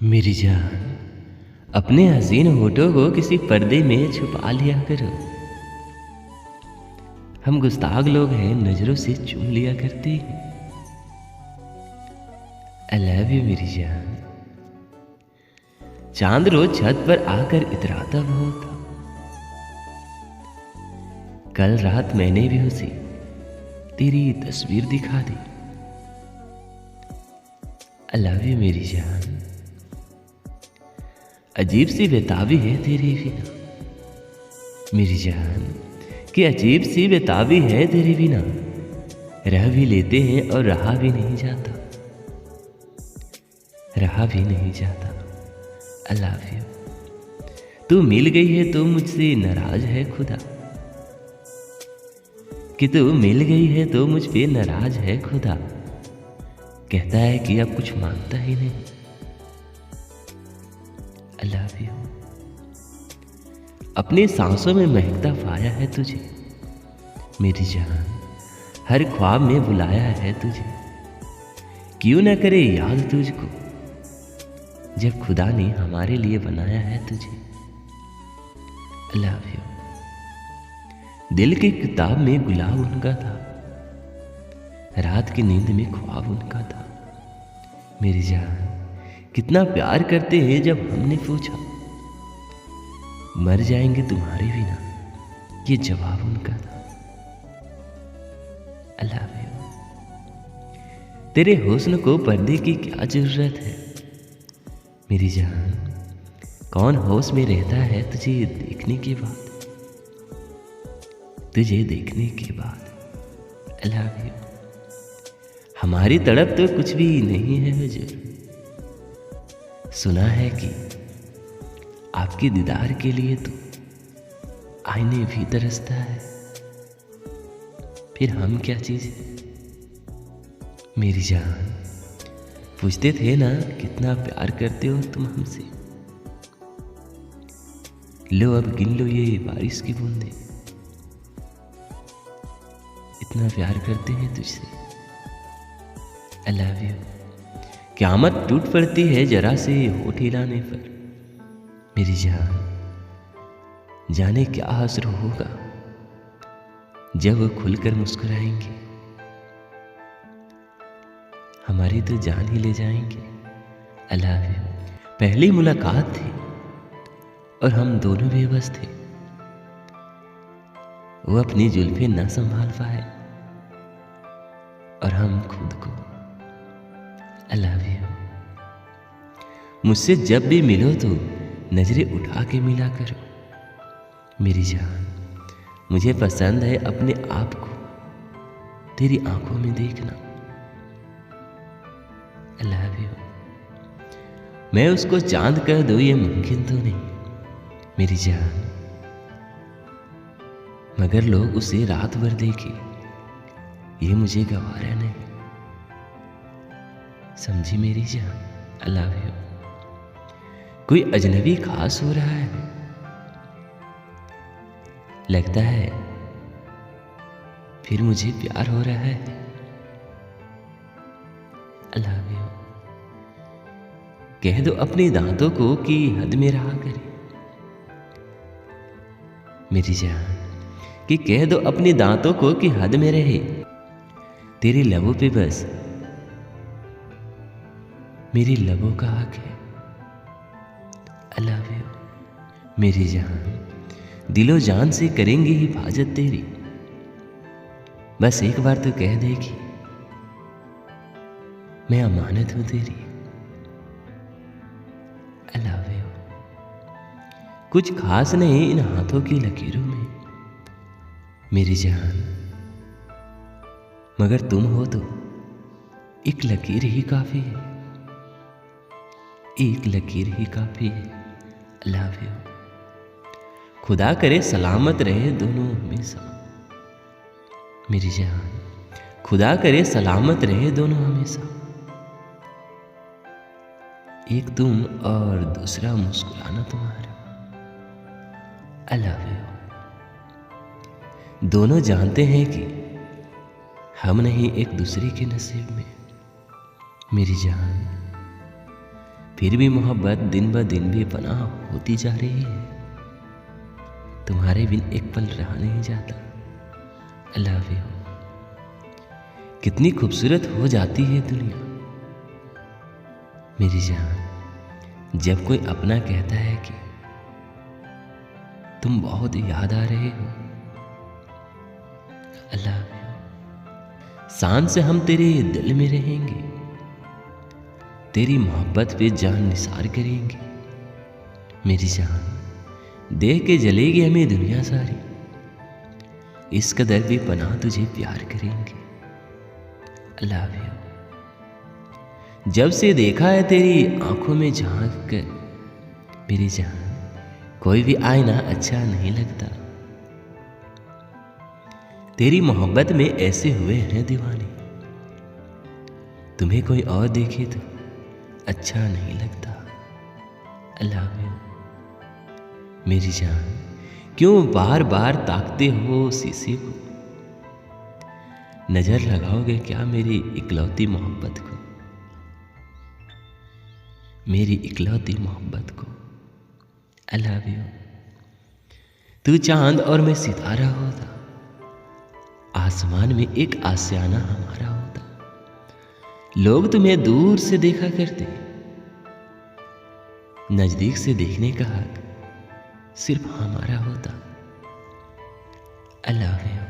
मेरी जान, अपने हसीन होठों को किसी पर्दे में छुपा लिया करो। हम गुस्ताख लोग हैं, नजरों से चूम लिया करते हैं। आई लव यू मेरी जान। चांद रोज छत पर आकर इतराता बहुत था। कल रात मैंने भी उसे तेरी तस्वीर दिखा दी। आई लव यू मेरी जान। अजीब सी बेताबी है तेरी बिना मेरी जान, कि अजीब सी बेताबी है तेरे बिना। रह भी लेते हैं और रहा भी नहीं जाता, रहा भी नहीं जाता। I love you. तू मिल गई है तो मुझसे नाराज है खुदा, कि तू मिल गई है तो मुझ पे नाराज है खुदा। कहता है कि अब कुछ मांगता ही नहीं। I love you. अपनी सांसों में महकता पाया है तुझे मेरी जान, हर ख्वाब में बुलाया है तुझे। क्यों न करे याद तुझको जब खुदा ने हमारे लिए बनाया है तुझे। I love you. दिल की किताब में गुलाब उनका था, रात की नींद में ख्वाब उनका था मेरी जान। कितना प्यार करते हैं जब हमने पूछा, मर जाएंगे तुम्हारे बिना, ये जवाब उनका था। I love you. तेरे हुस्न को पर्दे की क्या जरूरत है मेरी जान। कौन होश में रहता है तुझे देखने के बाद, तुझे देखने के बाद। I love you. हमारी तड़प तो कुछ भी नहीं है हुजूर। सुना है कि आपके दीदार के लिए तो आईने भी तरसता है। फिर हम क्या चीज है मेरी जान। पूछते थे ना कितना प्यार करते हो तुम हमसे। लो अब गिन लो ये बारिश की बूंदे, इतना प्यार करते हैं तुझसे। I love you. क़यामत टूट पड़ती है जरा से होठ हिलाने पर मेरी जान। जाने क्या असर होगा जब वो खुलकर मुस्कुराएंगे, हमारी तो जान ही ले जाएंगे। I love you. पहली मुलाकात थी और हम दोनों बेबस थे। वो अपनी जुल्फें न संभाल पाए और हम खुद को। I love you. मुझसे जब भी मिलो तो नजरें उठा के मिला करो मेरी जान। मुझे पसंद है अपने आप को तेरी आंखों में देखना। I love you. मैं उसको चांद कह दूं ये मुमकिन तो नहीं मेरी जान, मगर लोग उसे रात भर देखे ये मुझे गवारा नहीं। समझी मेरी जान। I love you. कोई अजनबी खास हो रहा है, लगता है फिर मुझे प्यार हो रहा है। I love you. कह दो अपने दांतों को कि हद में रहा करे मेरी जान, कि कह दो अपने दांतों को कि हद में रहे। तेरे लबों पे बस मेरी लबों का हक है। आई लव यू मेरी जान। दिलो जान से करेंगे हिफाजत तेरी, बस एक बार तो कह दे कि मैं अमानत हूं तेरी। I love you. कुछ खास नहीं इन हाथों की लकीरों में मेरी जान, मगर तुम हो तो एक लकीर ही काफी है, एक लकीर ही काफी है। I love you. खुदा करे सलामत रहे दोनों हमेशा मेरी जान। खुदा करे सलामत रहे दोनों हमेशा, एक तुम और दूसरा मुस्कुराना तुम्हारा। I love you. दोनों जानते हैं कि हम नहीं एक दूसरे के नसीब में मेरी जान। फिर भी मोहब्बत दिन ब दिन भी पनाह होती जा रही है। तुम्हारे बिन एक पल रहा नहीं जाता। I love you. कितनी खूबसूरत हो जाती है दुनिया मेरी जान, जब कोई अपना कहता है कि तुम बहुत याद आ रहे हो। I love you. शान से हम तेरे दिल में रहेंगे, तेरी मोहब्बत पे जान निसार करेंगे मेरी जान। देख के जलेगी हमें दुनिया सारी, इस कदर भी पनाह तुझे प्यार करेंगे। I love you. जब से देखा है तेरी आंखों में झांक कर मेरी जान, कोई भी आईना अच्छा नहीं लगता। तेरी मोहब्बत में ऐसे हुए हैं दीवाने, तुम्हें कोई और देखे तो अच्छा नहीं लगता। आई लव यू मेरी जान। क्यों बार बार ताकते हो शीशे को, नजर लगाओगे क्या मेरी इकलौती मोहब्बत को, मेरी इकलौती मोहब्बत को। I love you. तू चांद और मैं सितारा होता, आसमान में एक आशियाना हमारा होता। लोग तुम्हें दूर से देखा करते, नजदीक से देखने का हक सिर्फ हमारा होता। I love you.